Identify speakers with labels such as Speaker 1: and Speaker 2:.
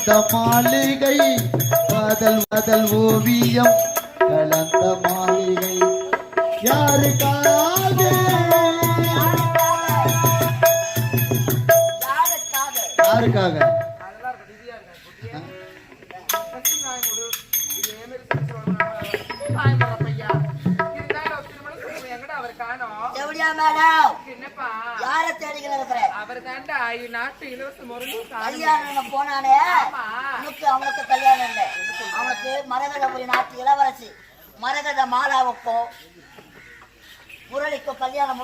Speaker 1: கலந்த மாளிகை காதல் காதல் ஓவியம் கலந்த மாளிகை யாருக்காக யாருக்காக
Speaker 2: போனானே அவனுக்கு கல்யாணம் இல்லை. அவனுக்கு மரகதபுரி நாட்டு இளவரசி மரகத மாலாவுக்கோ முரளிக்கோ கல்யாணம்